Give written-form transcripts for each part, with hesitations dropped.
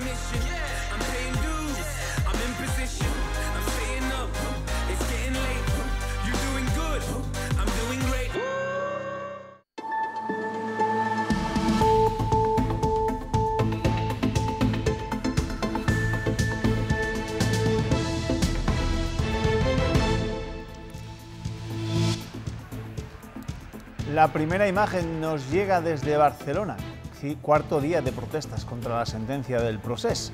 mission. I'm paying dues, I'm in position, I'm staying up. It's getting late, you're doing good, I'm doing great. La primera imagen nos llega desde Barcelona, cuarto día de protestas contra la sentencia del Procés.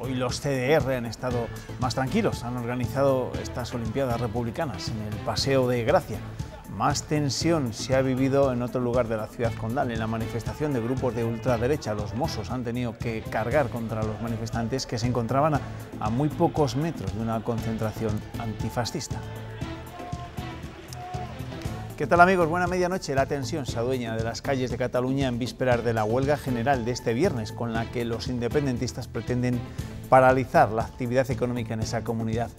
Hoy los CDR han estado más tranquilos, han organizado estas Olimpiadas Republicanas en el Paseo de Gracia. Más tensión se ha vivido en otro lugar de la ciudad condal, en la manifestación de grupos de ultraderecha. Los Mossos han tenido que cargar contra los manifestantes que se encontraban a muy pocos metros de una concentración antifascista. ¿Qué tal, amigos? Buena medianoche. La tensión se adueña de las calles de Cataluña en vísperas de la huelga general de este viernes, con la que los independentistas pretenden paralizar la actividad económica en esa comunidad.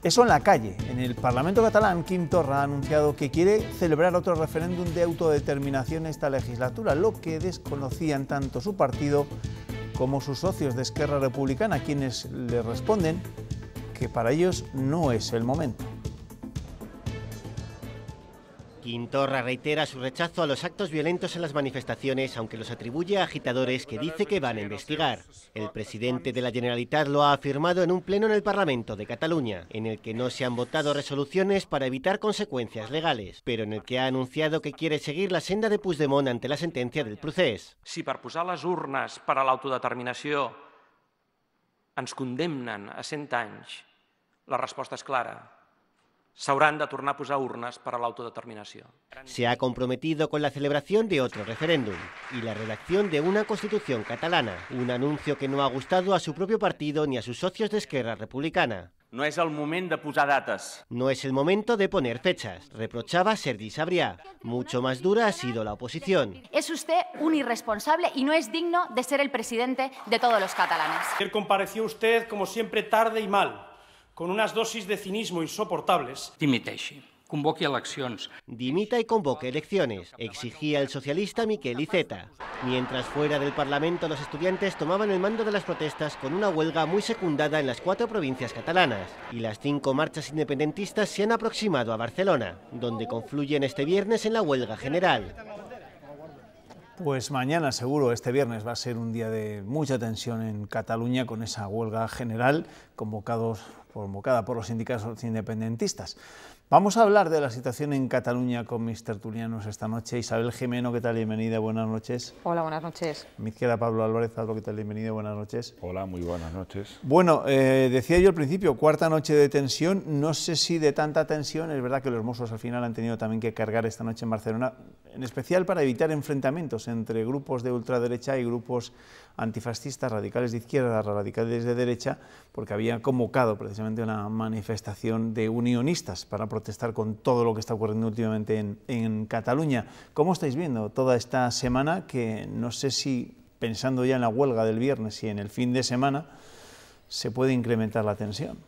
Eso en la calle. En el Parlamento catalán, Quim Torra ha anunciado que quiere celebrar otro referéndum de autodeterminación esta legislatura, lo que desconocían tanto su partido como sus socios de Esquerra Republicana, quienes le responden que para ellos no es el momento. Quim Torra reitera su rechazo a los actos violentos en las manifestaciones, aunque los atribuye a agitadores que dice que van a investigar. El presidente de la Generalitat lo ha afirmado en un pleno en el Parlamento de Cataluña, en el que no se han votado resoluciones para evitar consecuencias legales, pero en el que ha anunciado que quiere seguir la senda de Puigdemont ante la sentencia del Procés. Si per posar les urnes per a l'autodeterminació ens condemnen a 100 anys, la resposta és clara. S'hauran de tornar a posar urnes para la autodeterminación. Se ha comprometido con la celebración de otro referéndum y la redacción de una constitución catalana, un anuncio que no ha gustado a su propio partido ni a sus socios de Esquerra Republicana. No es el moment de posar dates. No es el momento de poner fechas, reprochaba Sergi Sabrià. Mucho más dura ha sido la oposición. Es usted un irresponsable y no es digno de ser el presidente de todos los catalanes. Ayer compareció usted, como siempre, tarde y mal, con unas dosis de cinismo insoportables. Dimiteixi, convoqui eleccions. Dimita y convoque elecciones, exigía el socialista Miquel Iceta. Mientras fuera del Parlamento los estudiantes tomaban el mando de las protestas con una huelga muy secundada en las 4 provincias catalanas. Y las 5 marchas independentistas se han aproximado a Barcelona, donde confluyen este viernes en la huelga general. Pues mañana seguro, este viernes, va a ser un día de mucha tensión en Cataluña con esa huelga general convocada por los sindicatos independentistas. Vamos a hablar de la situación en Cataluña con mis tertulianos esta noche. Isabel Gimeno, ¿qué tal? Bienvenida, buenas noches. Hola, buenas noches. A mi izquierda, Pablo Álvarez, ¿qué tal? Bienvenido, buenas noches. Hola, muy buenas noches. Bueno, decía yo al principio, cuarta noche de tensión, no sé si de tanta tensión, es verdad que los Mossos al final han tenido también que cargar esta noche en Barcelona, en especial para evitar enfrentamientos entre grupos de ultraderecha y grupos antifascistas, radicales de izquierda, radicales de derecha, porque habían convocado precisamente una manifestación de unionistas para protestar con todo lo que está ocurriendo últimamente en Cataluña. ¿Cómo estáis viendo toda esta semana? Que no sé si, pensando ya en la huelga del viernes y en el fin de semana, se puede incrementar la tensión.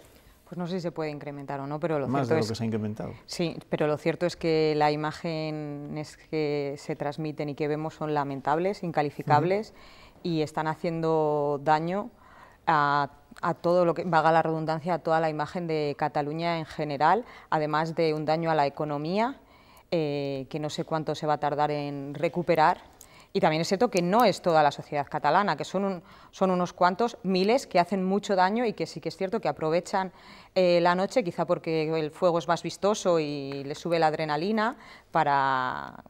Pues no sé si se puede incrementar o no, pero lo más cierto de lo es que se ha incrementado. Sí, pero lo cierto es que las imágenes que se transmiten y que vemos son lamentables, incalificables, y están haciendo daño a todo lo que, valga la redundancia, a toda la imagen de Cataluña en general, además de un daño a la economía, que no sé cuánto se va a tardar en recuperar. Y también es cierto que no es toda la sociedad catalana, que son unos cuantos, miles, que hacen mucho daño y que sí que es cierto que aprovechan la noche, quizá porque el fuego es más vistoso y les sube la adrenalina, para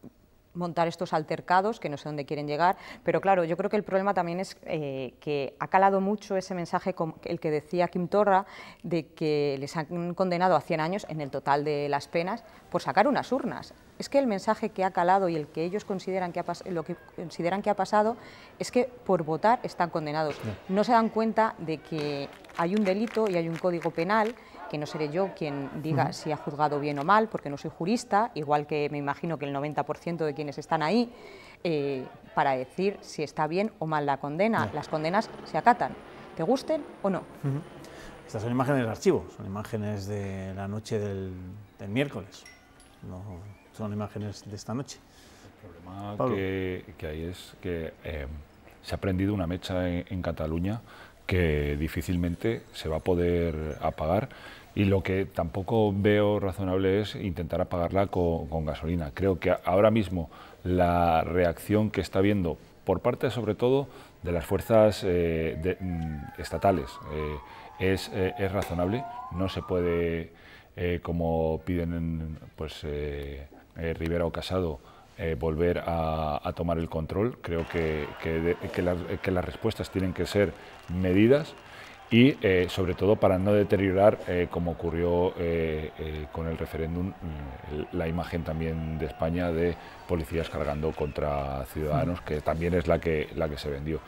montar estos altercados que no sé dónde quieren llegar, pero claro, yo creo que el problema también es que ha calado mucho ese mensaje, el que decía Quim Torra, de que les han condenado a 100 años en el total de las penas por sacar unas urnas. Es que el mensaje que ha calado y el que ellos consideran que ha pasado es que por votar están condenados. No se dan cuenta de que hay un delito y hay un código penal, que no seré yo quien diga si ha juzgado bien o mal, porque no soy jurista, igual que me imagino que el 90% de quienes están ahí, para decir si está bien o mal la condena. Las condenas se acatan, te gusten o no. Estas son imágenes del archivo, son imágenes de la noche del miércoles, no son imágenes de esta noche. El problema que hay es que se ha prendido una mecha en Cataluña que difícilmente se va a poder apagar, y lo que tampoco veo razonable es intentar apagarla con gasolina. Creo que ahora mismo la reacción que está habiendo por parte sobre todo de las fuerzas estatales es razonable. No se puede, como piden Rivera o Casado, volver a tomar el control. Creo que las respuestas tienen que ser medidas y sobre todo para no deteriorar, como ocurrió con el referéndum, la imagen también de España de policías cargando contra ciudadanos, que también es la que se vendió.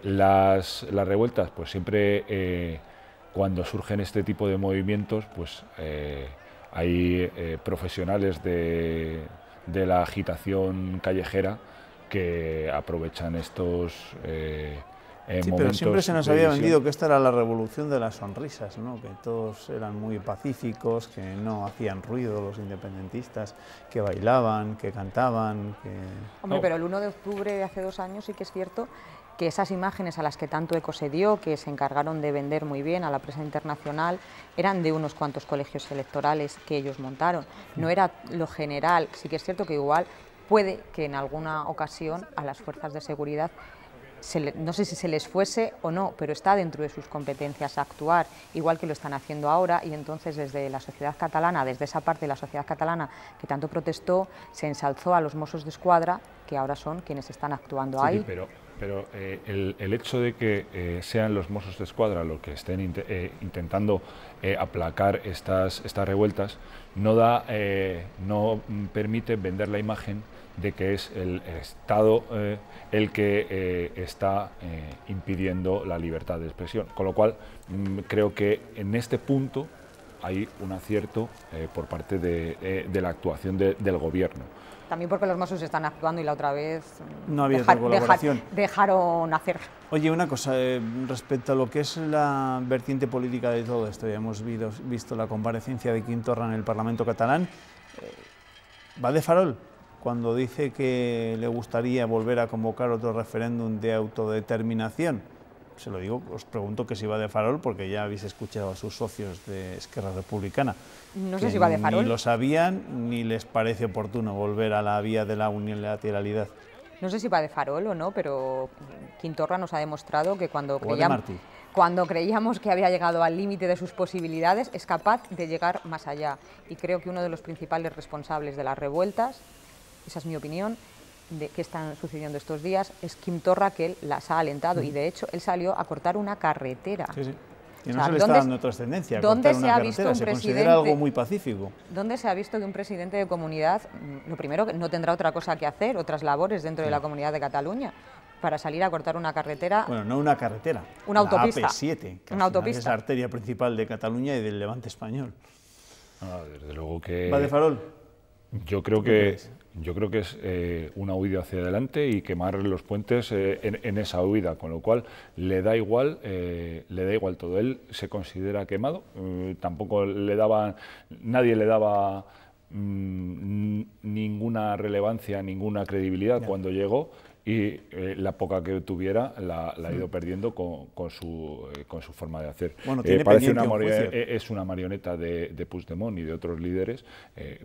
Las revueltas, pues siempre cuando surgen este tipo de movimientos, pues hay profesionales de la agitación callejera que aprovechan estos sí, pero siempre se nos había vendido que esta era la revolución de las sonrisas, ¿no? Que todos eran muy pacíficos, que no hacían ruido los independentistas, que bailaban, que cantaban, que... Hombre, pero el 1 de octubre de hace 2 años sí que es cierto que esas imágenes a las que tanto eco se dio, que se encargaron de vender muy bien a la prensa internacional, eran de unos cuantos colegios electorales que ellos montaron. No era lo general. Sí que es cierto que igual puede que en alguna ocasión a las fuerzas de seguridad, no sé si se les fuese o no, pero está dentro de sus competencias actuar, igual que lo están haciendo ahora, y entonces desde la sociedad catalana, desde esa parte de la sociedad catalana que tanto protestó, se ensalzó a los Mossos d'Esquadra, que ahora son quienes están actuando ahí. Pero el hecho de que sean los Mossos d'Esquadra los que estén intentando aplacar estas revueltas no permite vender la imagen de que es el Estado el que está impidiendo la libertad de expresión. Con lo cual, creo que en este punto hay un acierto por parte de la actuación del Gobierno. También porque los Mossos están actuando y la otra vez no había colaboración. Dejaron hacer. Oye, una cosa, respecto a lo que es la vertiente política de todo esto, ya hemos visto la comparecencia de Quim Torra en el Parlamento catalán, ¿va de farol cuando dice que le gustaría volver a convocar otro referéndum de autodeterminación? Se lo digo, os pregunto que si va de farol, porque ya habéis escuchado a sus socios de Esquerra Republicana. No sé si va de farol. Ni lo sabían, ni les parece oportuno volver a la vía de la unilateralidad. No sé si va de farol o no, pero Quim Torra nos ha demostrado que cuando creíamos que había llegado al límite de sus posibilidades, es capaz de llegar más allá. Y creo que uno de los principales responsables de las revueltas, esa es mi opinión, de qué están sucediendo estos días, es Quim Torra, que él las ha alentado, y de hecho él salió a cortar una carretera. Sí, sí. Y no se le está dando trascendencia a cortar una carretera, se considera algo muy pacífico. ¿Dónde se ha visto que un presidente de comunidad, lo primero, que no tendrá otra cosa que hacer, otras labores dentro de la Comunidad de Cataluña, para salir a cortar una carretera? Bueno, no una carretera, una autopista. La AP7, que al final es la arteria principal de Cataluña y del Levante español. Desde luego que... ¿Va de farol? Yo creo que es una huida hacia adelante y quemar los puentes en esa huida, con lo cual le da igual todo. Él se considera quemado, tampoco nadie le daba ninguna relevancia, ninguna credibilidad cuando llegó, y la poca que tuviera la ha ido perdiendo con su forma de hacer. Bueno, es una marioneta de Puigdemont y de otros líderes,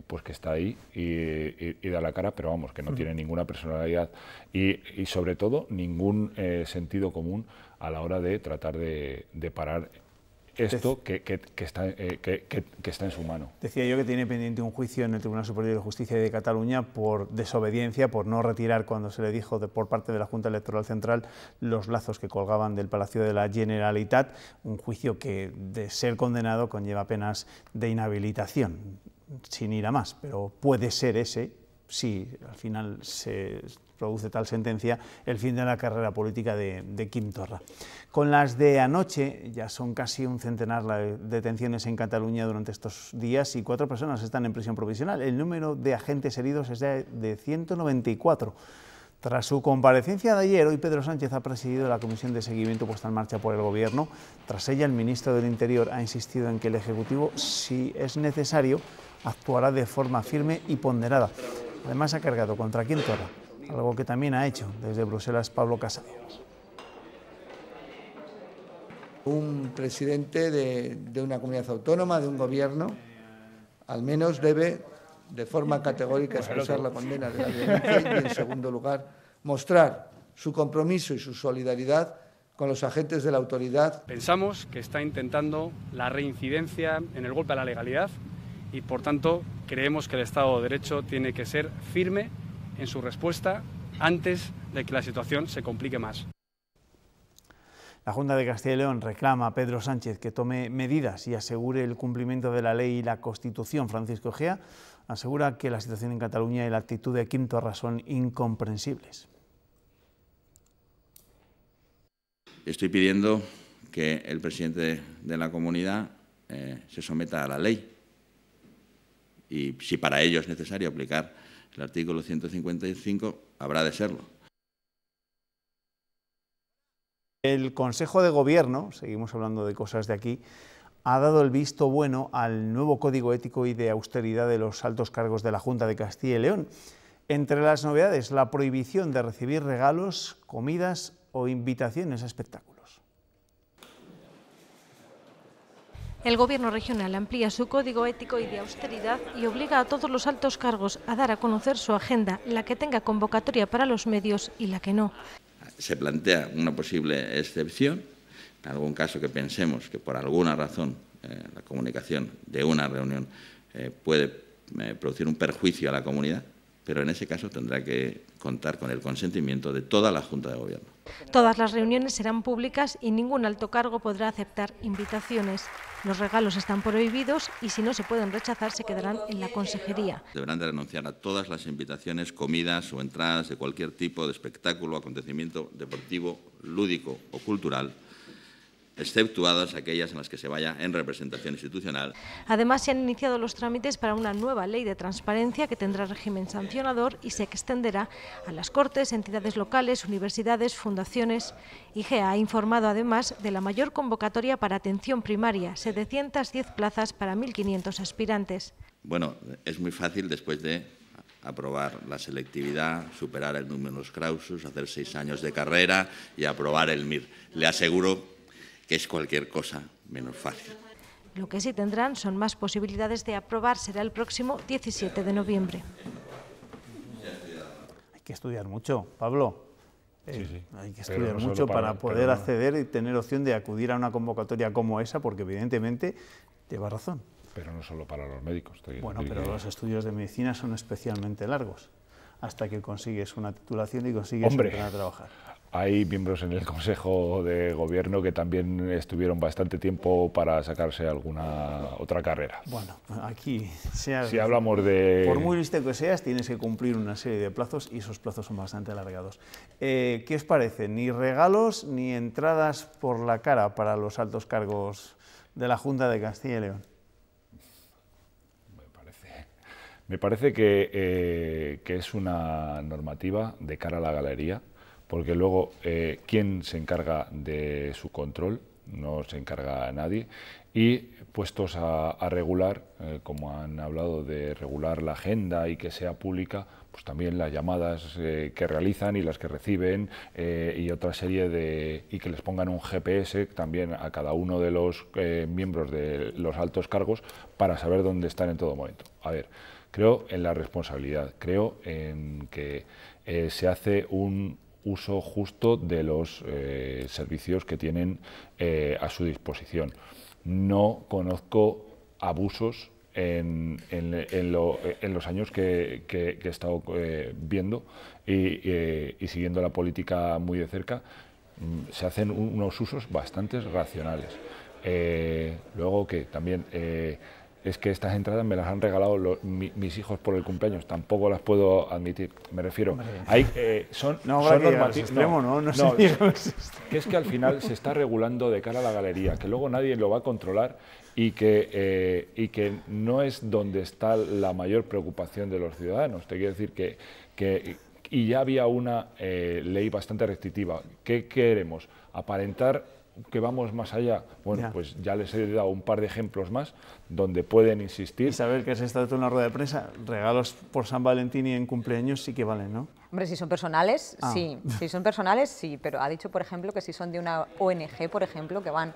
pues que está ahí y da la cara, pero vamos, que no tiene ninguna personalidad y sobre todo ningún sentido común a la hora de tratar de parar esto que está en su mano. Decía yo que tiene pendiente un juicio en el Tribunal Superior de Justicia de Cataluña por desobediencia, por no retirar, cuando se le dijo por parte de la Junta Electoral Central, los lazos que colgaban del Palacio de la Generalitat, un juicio que, de ser condenado, conlleva penas de inhabilitación, sin ir a más, pero puede ser ese, si al final se produce tal sentencia, el fin de la carrera política de Quim Torra. Con las de anoche, ya son casi un centenar las detenciones en Cataluña durante estos días y 4 personas están en prisión provisional. El número de agentes heridos es de 194. Tras su comparecencia de ayer, hoy Pedro Sánchez ha presidido la comisión de seguimiento puesta en marcha por el Gobierno. Tras ella, el ministro del Interior ha insistido en que el Ejecutivo, si es necesario, actuará de forma firme y ponderada. Además, ha cargado contra Quim Torra, algo que también ha hecho desde Bruselas Pablo Casado. Un presidente de una comunidad autónoma, de un gobierno, al menos debe de forma categórica expresar la condena de la violencia y, en segundo lugar, mostrar su compromiso y su solidaridad con los agentes de la autoridad. Pensamos que está intentando la reincidencia en el golpe a la legalidad y, por tanto, creemos que el Estado de Derecho tiene que ser firme en su respuesta antes de que la situación se complique más. La Junta de Castilla y León reclama a Pedro Sánchez que tome medidas y asegure el cumplimiento de la ley y la Constitución. Francisco Egea asegura que la situación en Cataluña y la actitud de Quim Torra son incomprensibles. Estoy pidiendo que el presidente de la comunidad se someta a la ley y si para ello es necesario aplicar el artículo 155, habrá de serlo. El Consejo de Gobierno, seguimos hablando de cosas de aquí, ha dado el visto bueno al nuevo Código Ético y de Austeridad de los altos cargos de la Junta de Castilla y León. Entre las novedades, la prohibición de recibir regalos, comidas o invitaciones a espectáculos. El Gobierno regional amplía su Código Ético y de Austeridad y obliga a todos los altos cargos a dar a conocer su agenda, la que tenga convocatoria para los medios y la que no. Se plantea una posible excepción, en algún caso que pensemos que por alguna razón la comunicación de una reunión puede producir un perjuicio a la comunidad, pero en ese caso tendrá que contar con el consentimiento de toda la Junta de Gobierno. Todas las reuniones serán públicas y ningún alto cargo podrá aceptar invitaciones. Los regalos están prohibidos y si no se pueden rechazar se quedarán en la consejería. Deberán de renunciar a todas las invitaciones, comidas o entradas de cualquier tipo de espectáculo, acontecimiento deportivo, lúdico o cultural, exceptuadas aquellas en las que se vaya en representación institucional. Además, se han iniciado los trámites para una nueva ley de transparencia que tendrá régimen sancionador y se extenderá a las Cortes, entidades locales, universidades, fundaciones. IGEA ha informado además de la mayor convocatoria para atención primaria, 710 plazas para 1.500 aspirantes. Bueno, es muy fácil después de aprobar la selectividad, superar el numerus clausus, hacer 6 años de carrera y aprobar el MIR. Le aseguro que es cualquier cosa menos fácil. Lo que sí tendrán son más posibilidades de aprobar. Será el próximo 17 de noviembre. Hay que estudiar mucho, Pablo. Sí. Hay que estudiar mucho para poder acceder y tener opción de acudir a una convocatoria como esa, porque evidentemente lleva razón. Pero no solo para los médicos. Bueno, pero los estudios de medicina son especialmente largos, hasta que consigues una titulación y consigues empezar a trabajar. Hay miembros en el Consejo de Gobierno que también estuvieron bastante tiempo para sacarse alguna otra carrera. Bueno, aquí, si hablamos de... Por muy listo que seas, tienes que cumplir una serie de plazos y esos plazos son bastante alargados. ¿Qué os parece? Ni regalos ni entradas por la cara para los altos cargos de la Junta de Castilla y León. Me parece que es una normativa de cara a la galería, porque luego ¿quién se encarga de su control? No se encarga nadie. Y puestos a regular, como han hablado de regular la agenda y que sea pública, pues también las llamadas que realizan y las que reciben y otra serie de... y que les pongan un GPS también a cada uno de los miembros de los altos cargos para saber dónde están en todo momento. A ver, creo en la responsabilidad, creo en que se hace un uso justo de los servicios que tienen a su disposición. No conozco abusos en los años que he estado viendo y siguiendo la política muy de cerca. Se hacen unos usos bastante racionales. Luego que también... es que estas entradas me las han regalado mis hijos por el cumpleaños, tampoco las puedo admitir. Me refiero, son normativas. Que es que al final se está regulando de cara a la galería, que luego nadie lo va a controlar y que no es donde está la mayor preocupación de los ciudadanos. Te quiero decir y ya había una ley bastante restrictiva. ¿Qué queremos? Aparentar que vamos más allá. Bueno, pues ya les he dado un par de ejemplos más donde pueden insistir. Y saber que se está en una rueda de prensa, regalos por San Valentín y en cumpleaños sí que valen, ¿no? Hombre, si son personales, sí. Si son personales, sí. Pero ha dicho, por ejemplo, que si son de una ONG, por ejemplo, que van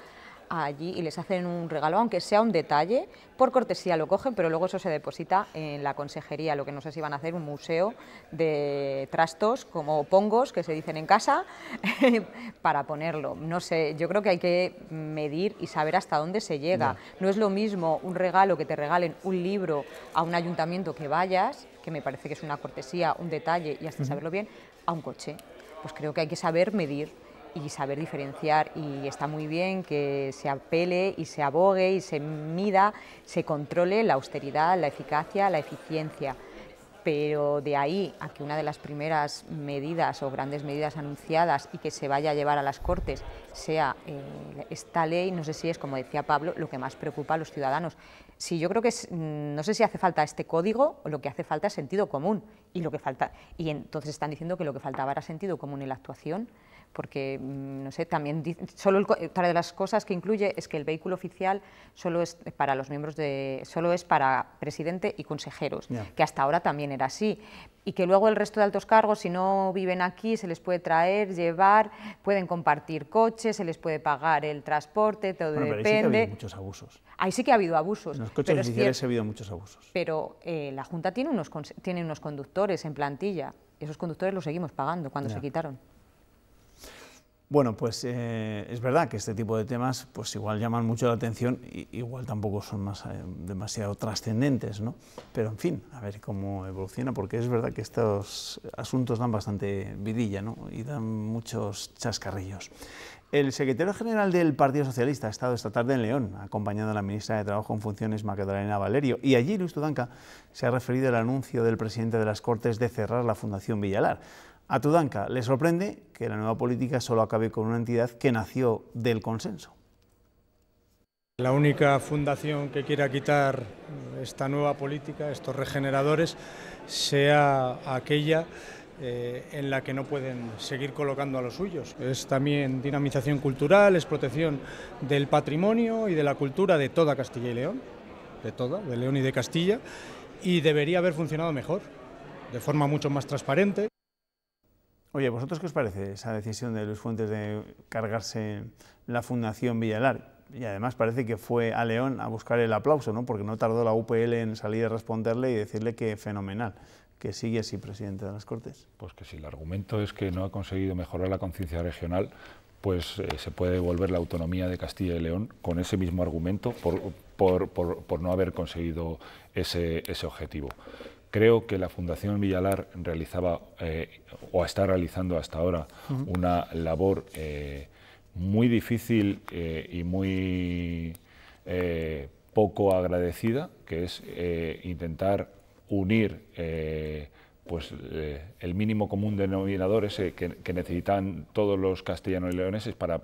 allí y les hacen un regalo, aunque sea un detalle, por cortesía lo cogen, pero luego eso se deposita en la consejería, lo que no sé si van a hacer un museo de trastos como pongos, que se dicen en casa, para ponerlo. No sé, yo creo que hay que medir y saber hasta dónde se llega. No es lo mismo un regalo, que te regalen un libro a un ayuntamiento que vayas, que me parece que es una cortesía, un detalle y hasta saberlo bien, a un coche. Pues creo que hay que saber medir y saber diferenciar, y está muy bien que se apele y se abogue y se mida, se controle la austeridad, la eficacia, la eficiencia, pero de ahí a que una de las primeras medidas o grandes medidas anunciadas y que se vaya a llevar a las Cortes sea esta ley, no sé si es, como decía Pablo, lo que más preocupa a los ciudadanos. Sí, yo creo que no sé si hace falta este código o lo que hace falta es sentido común, y entonces están diciendo que lo que faltaba era sentido común en la actuación, porque, no sé, también otra de las cosas que incluye es que el vehículo oficial solo es para los miembros solo es para presidente y consejeros, que hasta ahora también era así, y que luego el resto de altos cargos, si no viven aquí, se les puede traer, llevar, pueden compartir coches, se les puede pagar el transporte, todo depende. Pero ahí sí que ha habido muchos abusos. Ahí sí que ha habido abusos. En los coches oficiales ha habido muchos abusos. Pero la Junta tiene unos conductores en plantilla, esos conductores los seguimos pagando cuando se quitaron. Bueno, pues es verdad que este tipo de temas pues igual llaman mucho la atención y igual tampoco son demasiado trascendentes, ¿no? Pero en fin, a ver cómo evoluciona, porque es verdad que estos asuntos dan bastante vidilla, ¿no? Y dan muchos chascarrillos. El secretario general del Partido Socialista ha estado esta tarde en León, acompañando a la ministra de Trabajo en funciones, Magdalena Valerio, y allí Luis Tudanca se ha referido al anuncio del presidente de las Cortes de cerrar la Fundación Villalar. A Tudanca le sorprende que la nueva política solo acabe con una entidad que nació del consenso. La única fundación que quiera quitar esta nueva política, estos regeneradores, sea aquella en la que no pueden seguir colocando a los suyos. Es también dinamización cultural, es protección del patrimonio y de la cultura de toda Castilla y León, de León y de Castilla, y debería haber funcionado mejor, de forma mucho más transparente. Oye, ¿vosotros qué os parece esa decisión de Luis Fuentes de cargarse la Fundación Villalar? Y además parece que fue a León a buscar el aplauso, ¿no? Porque no tardó la UPL en salir a responderle y decirle que fenomenal, que sigue así presidente de las Cortes. Pues que si el argumento es que no ha conseguido mejorar la conciencia regional, pues se puede devolver la autonomía de Castilla y León con ese mismo argumento por no haber conseguido ese objetivo. Creo que la Fundación Villalar realizaba o está realizando hasta ahora una labor muy difícil y muy poco agradecida, que es intentar unir pues, el mínimo común denominador ese que necesitan todos los castellanos y leoneses para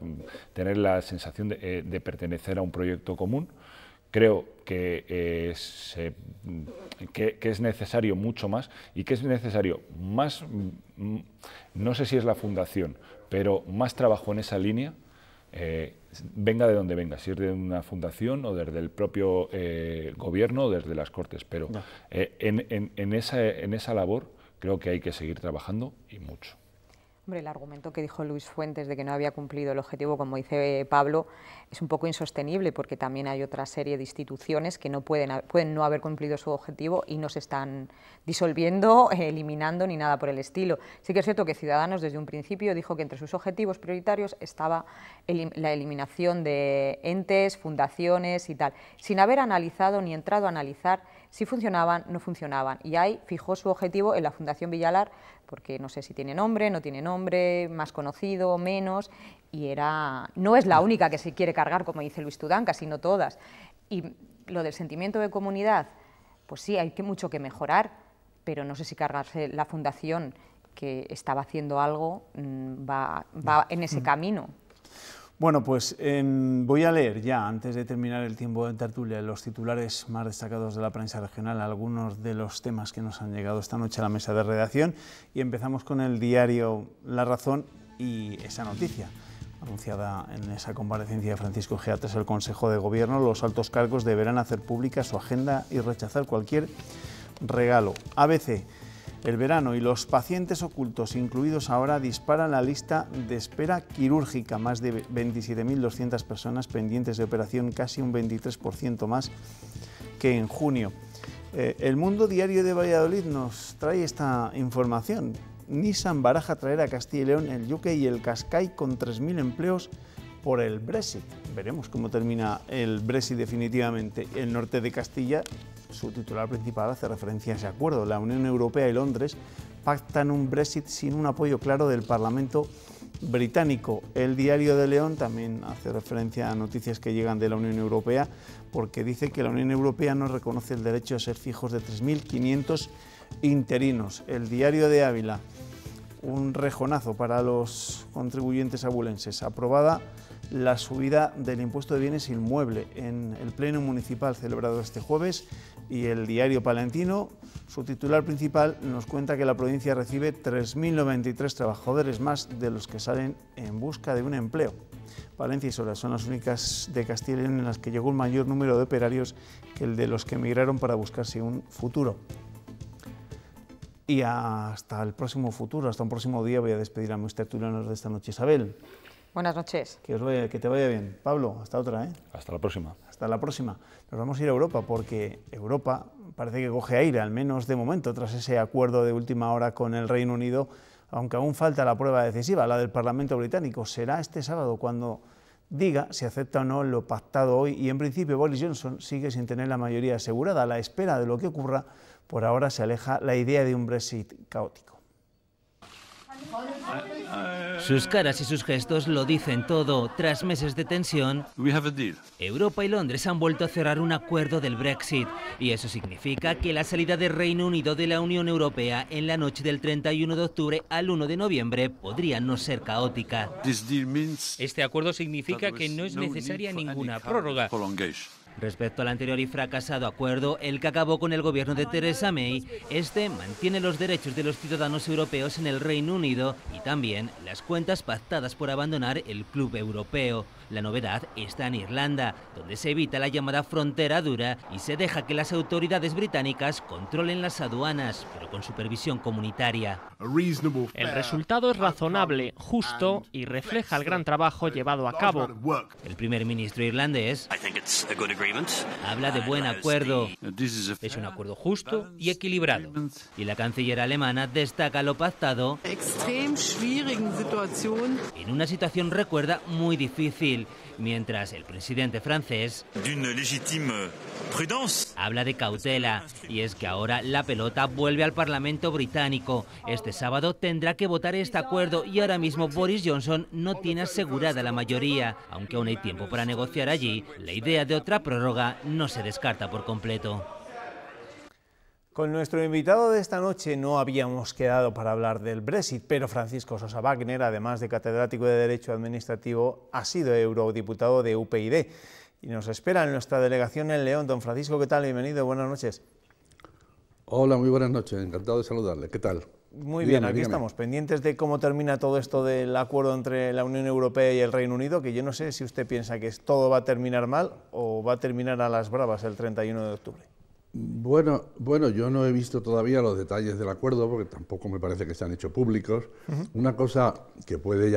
tener la sensación de pertenecer a un proyecto común. Creo que es necesario mucho más y que es necesario más, no sé si es la fundación, pero más trabajo en esa línea, venga de donde venga, si es de una fundación o desde el propio gobierno o desde las Cortes, pero en esa labor creo que hay que seguir trabajando y mucho. Hombre, el argumento que dijo Luis Fuentes de que no había cumplido el objetivo, como dice Pablo, es un poco insostenible, porque también hay otra serie de instituciones que no pueden no haber cumplido su objetivo y no se están disolviendo, eliminando ni nada por el estilo. Sí que es cierto que Ciudadanos desde un principio dijo que entre sus objetivos prioritarios estaba la eliminación de entes, fundaciones y tal, sin haber analizado ni entrado a analizar si funcionaban, no funcionaban. Y ahí fijó su objetivo en la Fundación Villalar, porque no sé si tiene nombre, no tiene nombre, más conocido, menos, y no es la única que se quiere cargar, como dice Luis Tudanca, sino todas. Y lo del sentimiento de comunidad, pues sí, hay mucho que mejorar, pero no sé si cargarse la Fundación, que estaba haciendo algo, va en ese camino. Bueno, pues voy a leer ya, antes de terminar el tiempo de tertulia, los titulares más destacados de la prensa regional, algunos de los temas que nos han llegado esta noche a la mesa de redacción, y empezamos con el diario La Razón y esa noticia anunciada en esa comparecencia de Francisco Egea tras el Consejo de Gobierno. Los altos cargos deberán hacer pública su agenda y rechazar cualquier regalo. ABC. El verano y los pacientes ocultos incluidos ahora disparan la lista de espera quirúrgica, más de 27.200 personas pendientes de operación, casi un 23% más que en junio. El Mundo Diario de Valladolid nos trae esta información. Nissan baraja traer a Castilla y León el Yuke y el Qashqai con 3.000 empleos por el Brexit. Veremos cómo termina el Brexit definitivamente. El norte de Castilla, su titular principal, hace referencia a ese acuerdo. La Unión Europea y Londres pactan un Brexit sin un apoyo claro del Parlamento británico. El Diario de León también hace referencia a noticias que llegan de la Unión Europea, porque dice que la Unión Europea no reconoce el derecho a ser fijos de 3.500 interinos. El Diario de Ávila, un rejonazo para los contribuyentes abulenses. Aprobada la subida del impuesto de bienes inmuebles en el Pleno Municipal celebrado este jueves, y el Diario Palentino, su titular principal, nos cuenta que la provincia recibe 3.093 trabajadores más de los que salen en busca de un empleo. Palencia y Sora son las únicas de Castilla y León en las que llegó un mayor número de operarios que el de los que emigraron para buscarse un futuro. Y hasta el próximo futuro, hasta un próximo día, voy a despedir a mis tertulianos de esta noche. Isabel. Buenas noches. Que te vaya bien. Pablo, hasta otra, ¿eh? Hasta la próxima. Hasta la próxima. Nos vamos a ir a Europa porque Europa parece que coge aire, al menos de momento, tras ese acuerdo de última hora con el Reino Unido, aunque aún falta la prueba decisiva, la del Parlamento británico. Será este sábado cuando diga si acepta o no lo pactado hoy, y en principio Boris Johnson sigue sin tener la mayoría asegurada. A la espera de lo que ocurra, por ahora se aleja la idea de un Brexit caótico. Sus caras y sus gestos lo dicen todo. Tras meses de tensión, Europa y Londres han vuelto a cerrar un acuerdo del Brexit, y eso significa que la salida del Reino Unido de la Unión Europea en la noche del 31 de octubre al 1 de noviembre podría no ser caótica. Este acuerdo significa que no es necesaria ninguna prórroga. Respecto al anterior y fracasado acuerdo, el que acabó con el gobierno de Theresa May, este mantiene los derechos de los ciudadanos europeos en el Reino Unido y también las cuentas pactadas por abandonar el club europeo. La novedad está en Irlanda, donde se evita la llamada frontera dura y se deja que las autoridades británicas controlen las aduanas, pero con supervisión comunitaria. El resultado es razonable, justo y refleja el gran trabajo llevado a cabo. El primer ministro irlandés habla de buen acuerdo. Es un acuerdo justo y equilibrado. Y la canciller alemana destaca lo pactado en una situación, recuerda, muy difícil, mientras el presidente francés habla de cautela. Y es que ahora la pelota vuelve al Parlamento británico. Este sábado tendrá que votar este acuerdo y ahora mismo Boris Johnson no tiene asegurada la mayoría. Aunque aún hay tiempo para negociar allí, la idea de otra prórroga no se descarta por completo. Con nuestro invitado de esta noche no habíamos quedado para hablar del Brexit, pero Francisco Sosa Wagner, además de catedrático de Derecho Administrativo, ha sido eurodiputado de UPyD y nos espera en nuestra delegación en León. Don Francisco, ¿qué tal? Bienvenido, buenas noches. Hola, muy buenas noches, encantado de saludarle. ¿Qué tal? Muy bien, aquí estamos, pendientes de cómo termina todo esto del acuerdo entre la Unión Europea y el Reino Unido, que yo no sé si usted piensa que todo va a terminar mal o va a terminar a las bravas el 31 de octubre. Bueno, yo no he visto todavía los detalles del acuerdo porque tampoco me parece que se han hecho públicos. Una cosa que puede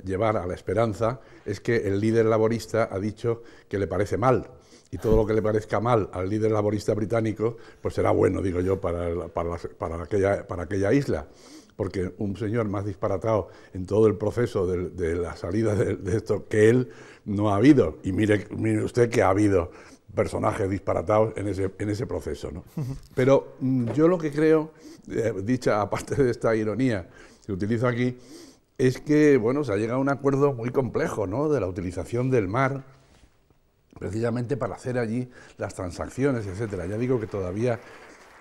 llevar a la esperanza es que el líder laborista ha dicho que le parece mal, y todo lo que le parezca mal al líder laborista británico pues será bueno, digo yo, para aquella isla, porque un señor más disparatado en todo el proceso de la salida de esto que él no ha habido, y mire usted que ha habido personajes disparatados en ese proceso, ¿no? Pero yo lo que creo, dicha aparte de esta ironía que utilizo aquí, es que bueno, se ha llegado a un acuerdo muy complejo, ¿no?, de la utilización del mar, precisamente para hacer allí las transacciones, etcétera. Ya digo que todavía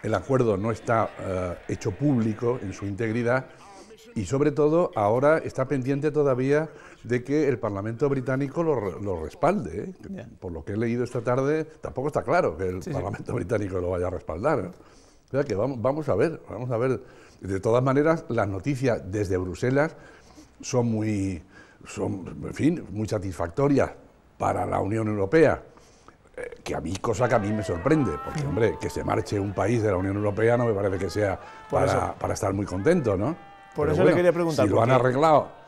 el acuerdo no está hecho público en su integridad, y sobre todo ahora está pendiente todavía de que el Parlamento británico lo respalde, ¿eh? Por lo que he leído esta tarde, tampoco está claro que el Parlamento británico lo vaya a respaldar, ¿eh? O sea que vamos a ver. De todas maneras, las noticias desde Bruselas son en fin, muy satisfactorias para la Unión Europea. que a mí, cosa que a mí me sorprende, porque, hombre, que se marche un país de la Unión Europea no me parece que sea para estar muy contento, ¿no? Por eso le quería preguntar. Si lo han arreglado...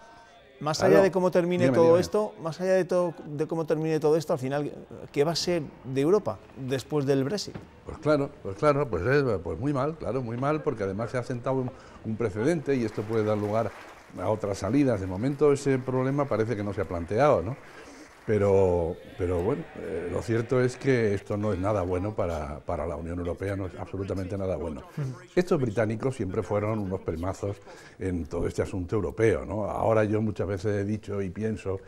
Más allá de cómo termine todo esto, más allá de cómo termine todo esto, al final, ¿qué va a ser de Europa después del Brexit? Pues muy mal, muy mal, porque además se ha sentado un precedente y esto puede dar lugar a otras salidas. De momento ese problema parece que no se ha planteado, ¿no? Pero bueno, lo cierto es que esto no es nada bueno para la Unión Europea, no es absolutamente nada bueno. Estos británicos siempre fueron unos pelmazos en todo este asunto europeo, ¿no? Ahora yo muchas veces he dicho y pienso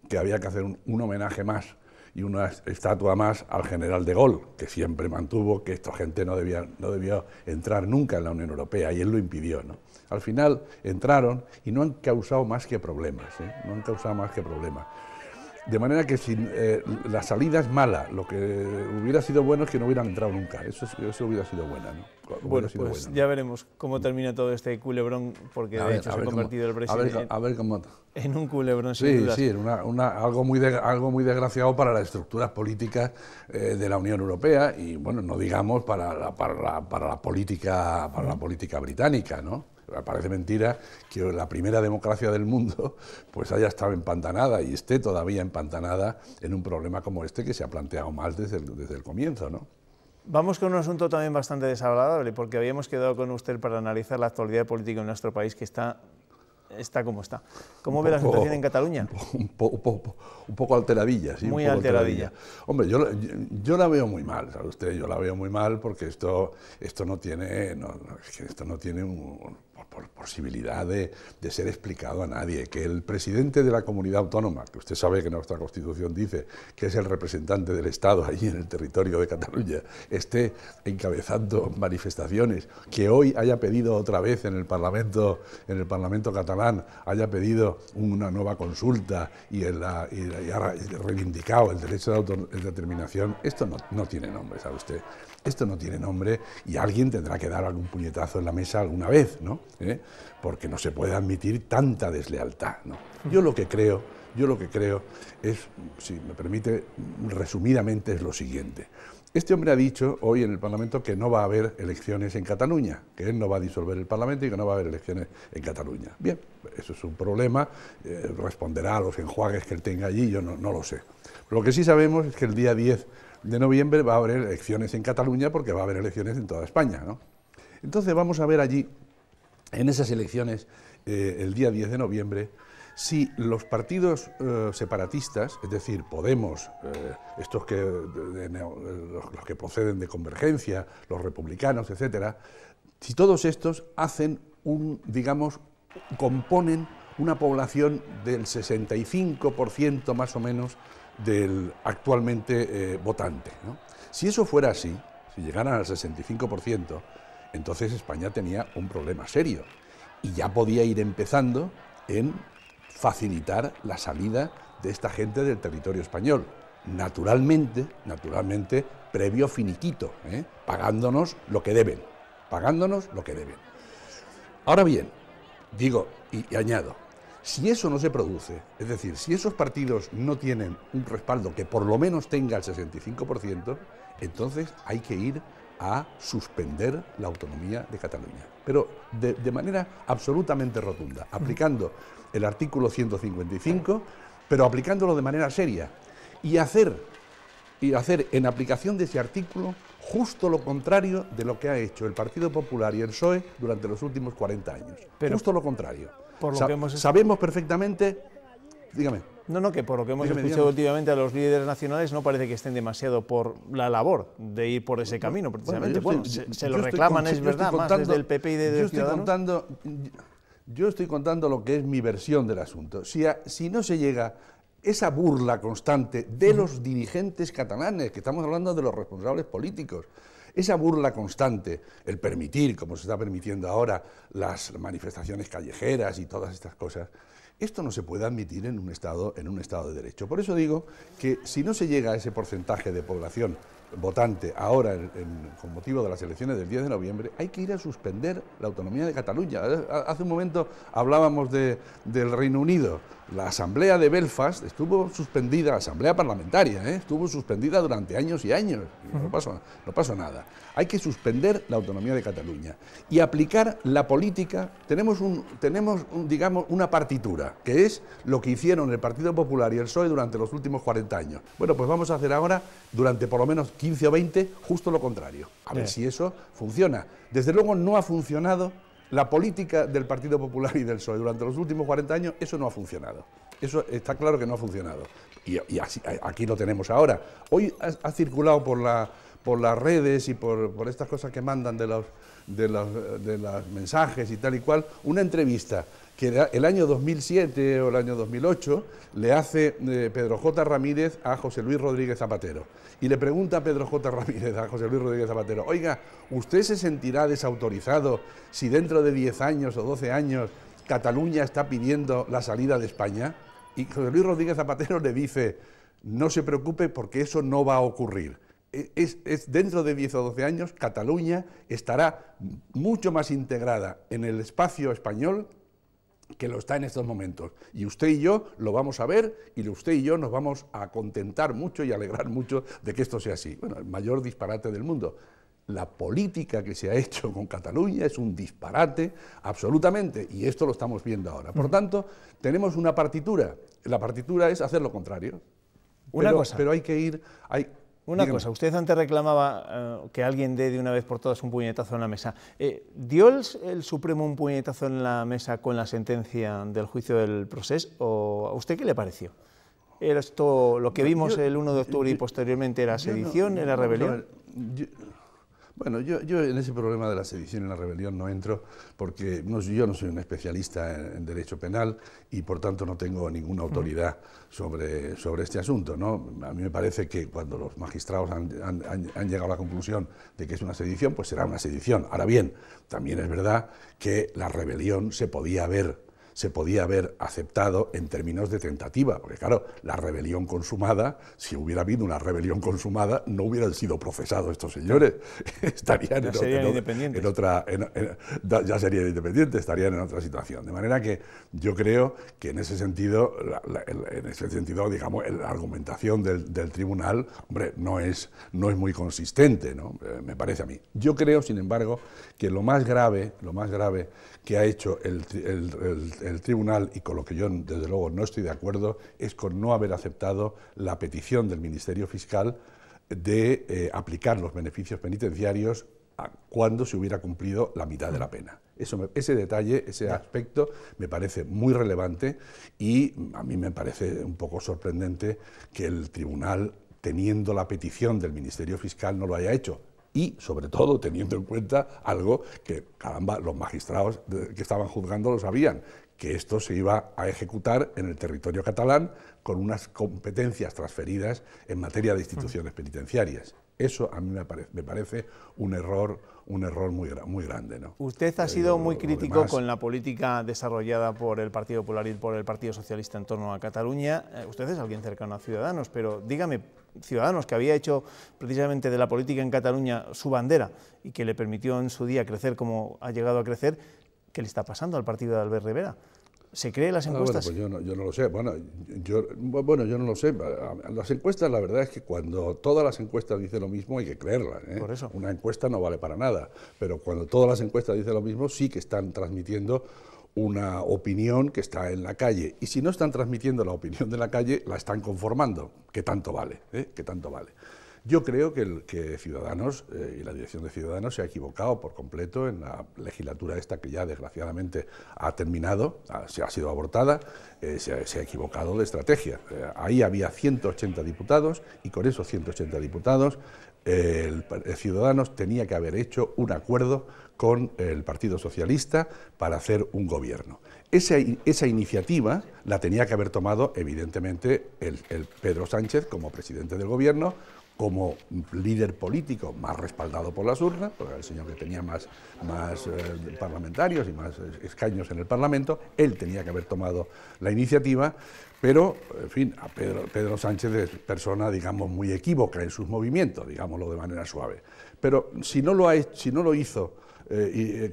que había que hacer un homenaje más y una estatua más al general de Gaulle, que siempre mantuvo que esta gente no debía entrar nunca en la Unión Europea, y él lo impidió, ¿no? Al final entraron y no han causado más que problemas, ¿eh? No han causado más que problemas. De manera que si la salida es mala, lo que hubiera sido bueno es que no hubieran entrado nunca. Eso hubiera sido bueno, ¿no? Bueno, pues ya veremos cómo termina todo este culebrón, porque de hecho se ha convertido el Brexit en un culebrón sin dudas. Sí, algo muy desgraciado para las estructuras políticas de la Unión Europea y, bueno, no digamos para la política británica, ¿no? Parece mentira que la primera democracia del mundo pues haya estado empantanada y esté todavía empantanada en un problema como este que se ha planteado mal desde el comienzo, ¿no? Vamos con un asunto también bastante desagradable, porque habíamos quedado con usted para analizar la actualidad política en nuestro país, que está como está. ¿Cómo ve la situación en Cataluña? Un poco alteradilla, sí. Muy alteradilla. Hombre, yo la veo muy mal, ¿sabe usted? Yo la veo muy mal porque esto no tiene posibilidad de ser explicado a nadie. Que el presidente de la comunidad autónoma, que usted sabe que nuestra Constitución dice que es el representante del Estado allí en el territorio de Cataluña, esté encabezando manifestaciones, que hoy haya pedido otra vez en el Parlamento catalán, haya pedido una nueva consulta y ha reivindicado el derecho de autodeterminación, esto no tiene nombre, ¿sabe usted? Esto no tiene nombre y alguien tendrá que dar algún puñetazo en la mesa alguna vez, ¿no? Porque no se puede admitir tanta deslealtad, ¿no? Yo lo que creo es, si me permite, resumidamente es lo siguiente. Este hombre ha dicho hoy en el Parlamento que no va a haber elecciones en Cataluña, que él no va a disolver el Parlamento y que no va a haber elecciones en Cataluña. Bien, eso es un problema, responderá a los enjuagues que él tenga allí, yo no lo sé. Lo que sí sabemos es que el día 10 de noviembre va a haber elecciones en Cataluña porque va a haber elecciones en toda España, ¿no? Entonces vamos a ver allí, en esas elecciones, el día 10 de noviembre, si los partidos separatistas, es decir, Podemos, los que proceden de Convergencia, los republicanos, etcétera, si todos estos componen una población del 65% más o menos del actualmente votante, ¿no? Si eso fuera así, si llegaran al 65%, entonces España tenía un problema serio y ya podía ir empezando en facilitar la salida de esta gente del territorio español. Naturalmente, previo finiquito, pagándonos lo que deben, Ahora bien, digo y añado, si eso no se produce, es decir, si esos partidos no tienen un respaldo que por lo menos tenga el 65%, entonces hay que ir a suspender la autonomía de Cataluña. Pero de manera absolutamente rotunda, aplicando el artículo 155, pero aplicándolo de manera seria, y hacer en aplicación de ese artículo justo lo contrario de lo que ha hecho el Partido Popular y el PSOE durante los últimos 40 años. Pero justo lo contrario. Sabemos perfectamente... Dígame. No, que por lo que hemos escuchado últimamente a los líderes nacionales no parece que estén demasiado por la labor de ir por ese camino, precisamente. Se lo reclaman, es verdad, más desde el PP y de Ciudadanos. Yo estoy contando lo que es mi versión del asunto. Si no se llega esa burla constante de los dirigentes catalanes, que estamos hablando de los responsables políticos, esa burla constante, el permitir, como se está permitiendo ahora, las manifestaciones callejeras y todas estas cosas, esto no se puede admitir en un Estado de Derecho. Por eso digo que si no se llega a ese porcentaje de población votante ahora con motivo de las elecciones del 10 de noviembre, hay que ir a suspender la autonomía de Cataluña. Hace un momento hablábamos del Reino Unido. la Asamblea de Belfast estuvo suspendida, la Asamblea Parlamentaria, estuvo suspendida durante años y años, no pasó nada. Hay que suspender la autonomía de Cataluña y aplicar la política. Tenemos digamos, una partitura, que es lo que hicieron el Partido Popular y el PSOE durante los últimos 40 años. Bueno, pues vamos a hacer ahora, durante por lo menos 15 o 20, justo lo contrario. A ver si eso funciona. Desde luego no ha funcionado la política del Partido Popular y del PSOE durante los últimos 40 años, eso no ha funcionado. Eso está claro que no ha funcionado. Y así, aquí lo tenemos ahora. Hoy ha circulado por las redes y por estas cosas que mandan de los mensajes y tal y cual, una entrevista que el año 2007 o el año 2008 le hace Pedro J. Ramírez a José Luis Rodríguez Zapatero. Y le pregunta a Pedro J. Ramírez a José Luis Rodríguez Zapatero: oiga, ¿usted se sentirá desautorizado si dentro de 10 años o 12 años Cataluña está pidiendo la salida de España? Y José Luis Rodríguez Zapatero le dice: no se preocupe porque eso no va a ocurrir. Dentro de 10 o 12 años Cataluña estará mucho más integrada en el espacio español que lo está en estos momentos. Y usted y yo lo vamos a ver, y usted y yo nos vamos a contentar mucho y alegrar mucho de que esto sea así. Bueno, el mayor disparate del mundo. La política que se ha hecho con Cataluña es un disparate absolutamente, y esto lo estamos viendo ahora. Por tanto, tenemos una partitura. La partitura es hacer lo contrario. Pero hay que ir... Una cosa, usted antes reclamaba que alguien dé de una vez por todas un puñetazo en la mesa. ¿Dio el Supremo un puñetazo en la mesa con la sentencia del juicio del Procés, o a usted qué le pareció? ¿Era esto lo que vimos el 1 de octubre y posteriormente era sedición, era rebelión? Bueno, yo en ese problema de la sedición y la rebelión no entro porque yo no soy un especialista en derecho penal y por tanto no tengo ninguna autoridad sobre este asunto, ¿no? A mí me parece que cuando los magistrados han llegado a la conclusión de que es una sedición, pues será una sedición. Ahora bien, también es verdad que la rebelión se podía haber aceptado en términos de tentativa, porque claro, la rebelión consumada, si hubiera habido una rebelión consumada, no hubieran sido procesados estos señores, estarían en otra situación. De manera que yo creo que en ese sentido, digamos, la argumentación del tribunal, hombre, no es muy consistente, ¿no? Me parece a mí. Yo creo, sin embargo, que lo más grave que ha hecho el tribunal, y con lo que yo desde luego no estoy de acuerdo, es con no haber aceptado la petición del Ministerio Fiscal de aplicar los beneficios penitenciarios cuando se hubiera cumplido la mitad de la pena. Ese detalle, ese aspecto me parece muy relevante y a mí me parece un poco sorprendente que el tribunal, teniendo la petición del Ministerio Fiscal, no lo haya hecho. Y, sobre todo, teniendo en cuenta algo que, caramba, los magistrados que estaban juzgando lo sabían, que esto se iba a ejecutar en el territorio catalán con unas competencias transferidas en materia de instituciones penitenciarias. Eso a mí me parece un error muy grande, ¿no? Usted ha sido muy crítico con la política desarrollada por el Partido Popular y por el Partido Socialista en torno a Cataluña. Usted es alguien cercano a Ciudadanos, pero dígame, Ciudadanos, que había hecho precisamente de la política en Cataluña su bandera y que le permitió en su día crecer como ha llegado a crecer, ¿qué le está pasando al partido de Albert Rivera? ¿Se cree las encuestas? Bueno, pues yo no lo sé. Yo no lo sé. Las encuestas, la verdad es que cuando todas las encuestas dicen lo mismo hay que creerlas, ¿eh? Por eso. Una encuesta no vale para nada, pero cuando todas las encuestas dicen lo mismo sí que están transmitiendo una opinión que está en la calle. Y si no están transmitiendo la opinión de la calle, la están conformando. ¿Qué tanto vale? ¿Qué tanto vale? Yo creo que Ciudadanos y la dirección de Ciudadanos se ha equivocado por completo en la legislatura esta que ya desgraciadamente ha terminado, ha sido abortada, se ha equivocado de estrategia. Ahí había 180 diputados y con esos 180 diputados el Ciudadanos tenía que haber hecho un acuerdo con el Partido Socialista para hacer un gobierno. Esa iniciativa la tenía que haber tomado evidentemente el Pedro Sánchez como presidente del gobierno, como líder político más respaldado por las urnas, porque era el señor que tenía más parlamentarios y más escaños en el Parlamento. Él tenía que haber tomado la iniciativa, pero, en fin, a Pedro Sánchez es persona, digamos, muy equívoca en sus movimientos, digámoslo de manera suave. Pero si no lo hizo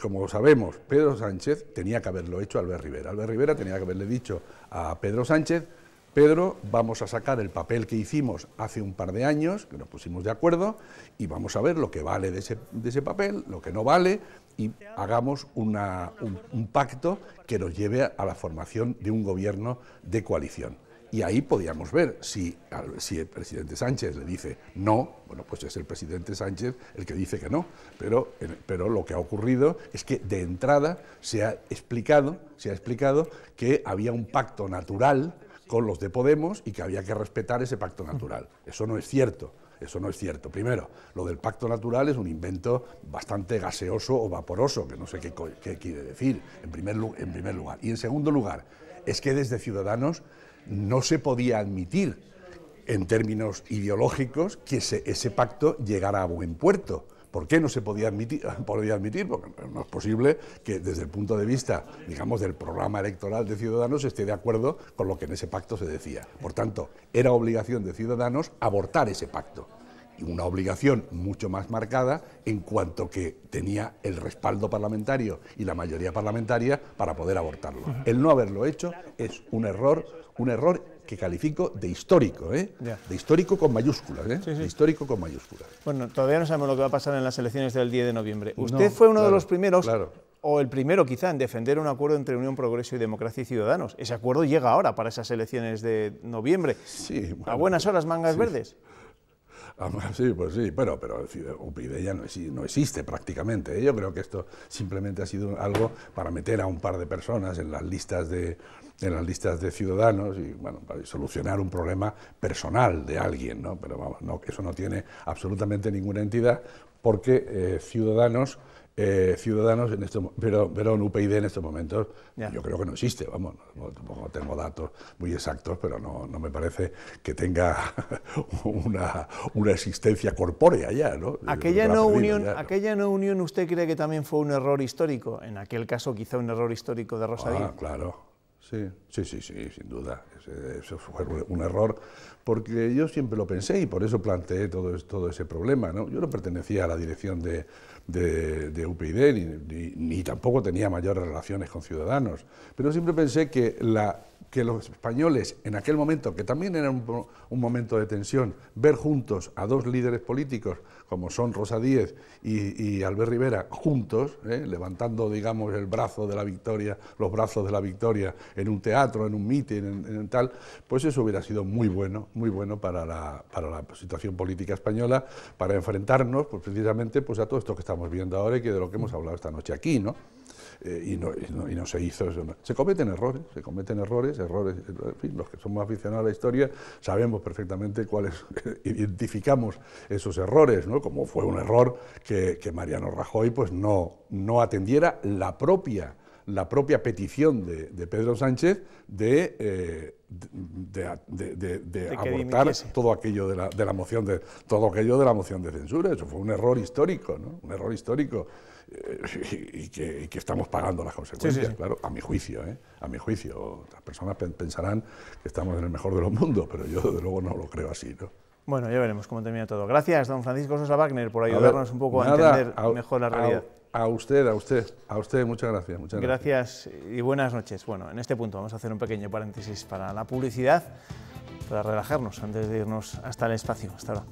como sabemos, Pedro Sánchez tenía que haberlo hecho a Albert Rivera. Albert Rivera tenía que haberle dicho a Pedro Sánchez: Pedro, vamos a sacar el papel que hicimos hace un par de años, que nos pusimos de acuerdo, y vamos a ver lo que vale de ese papel, lo que no vale, y hagamos un pacto que nos lleve a la formación de un gobierno de coalición. Y ahí podíamos ver si el presidente Sánchez le dice no, bueno, pues es el presidente Sánchez el que dice que no, pero lo que ha ocurrido es que de entrada se ha explicado que había un pacto natural con los de Podemos y que había que respetar ese pacto natural. Eso no es cierto. Eso no es cierto. Primero, lo del pacto natural es un invento bastante gaseoso o vaporoso, que no sé qué quiere decir, en primer lugar. Y en segundo lugar, es que desde Ciudadanos no se podía admitir, en términos ideológicos, que ese pacto llegara a buen puerto. ¿Por qué no se podía admitir? Porque no es posible que desde el punto de vista, digamos, del programa electoral de Ciudadanos esté de acuerdo con lo que en ese pacto se decía. Por tanto, era obligación de Ciudadanos abortar ese pacto. Y una obligación mucho más marcada en cuanto que tenía el respaldo parlamentario y la mayoría parlamentaria para poder abortarlo. El no haberlo hecho es un error que califico de histórico, de histórico con mayúsculas, de histórico con mayúsculas. Bueno, todavía no sabemos lo que va a pasar en las elecciones del 10 de noviembre. Usted fue uno de los primeros, o el primero quizá, en defender un acuerdo entre Unión Progreso y Democracia y Ciudadanos. Ese acuerdo llega ahora para esas elecciones de noviembre. Sí, bueno, ¿a buenas horas, mangas verdes? Sí, pues sí, pero UPyD ya no existe prácticamente. Yo creo que esto simplemente ha sido algo para meter a un par de personas en las listas de Ciudadanos y, bueno, para solucionar un problema personal de alguien, ¿no? Pero vamos, no, eso no tiene absolutamente ninguna entidad, porque Ciudadanos en UPyD en estos momentos, yo creo que no existe, vamos, no tengo datos muy exactos, pero no me parece que tenga una existencia corpórea ya, ¿no? Aquella no unión, ¿usted cree que también fue un error histórico? En aquel caso, quizá un error histórico de Rosa Díez. Claro. Sí, sin duda. Eso fue un error, porque yo siempre lo pensé y por eso planteé todo ese problema, ¿no? Yo no pertenecía a la dirección de UPyD ni tampoco tenía mayores relaciones con Ciudadanos, pero siempre pensé que los españoles en aquel momento, que también era un momento de tensión, ver juntos a dos líderes políticos como son Rosa Díez y Albert Rivera juntos, levantando, digamos, los brazos de la victoria en un teatro, en un mitin, en tal, pues eso hubiera sido muy bueno para la situación política española, para enfrentarnos pues, precisamente pues, a todo esto que estamos viendo ahora y de lo que hemos hablado esta noche aquí, ¿no? Y no se hizo eso. Se cometen errores, en fin, los que somos aficionados a la historia sabemos perfectamente identificamos esos errores, ¿no? Como fue un error que Mariano Rajoy pues no atendiera la propia petición de Pedro Sánchez de abortar todo aquello de la moción de censura. Eso fue un error histórico, ¿no? Un error histórico. Y que estamos pagando las consecuencias, claro, a mi juicio. Las personas pensarán que estamos en el mejor de los mundos, pero yo desde luego no lo creo así, ¿no? Bueno, ya veremos cómo termina todo. Gracias, don Francisco Sosa Wagner, por ayudarnos un poco a entender mejor la realidad. A usted, muchas gracias. Gracias y buenas noches. Bueno, en este punto vamos a hacer un pequeño paréntesis para la publicidad, para relajarnos antes de irnos hasta el espacio. Hasta ahora.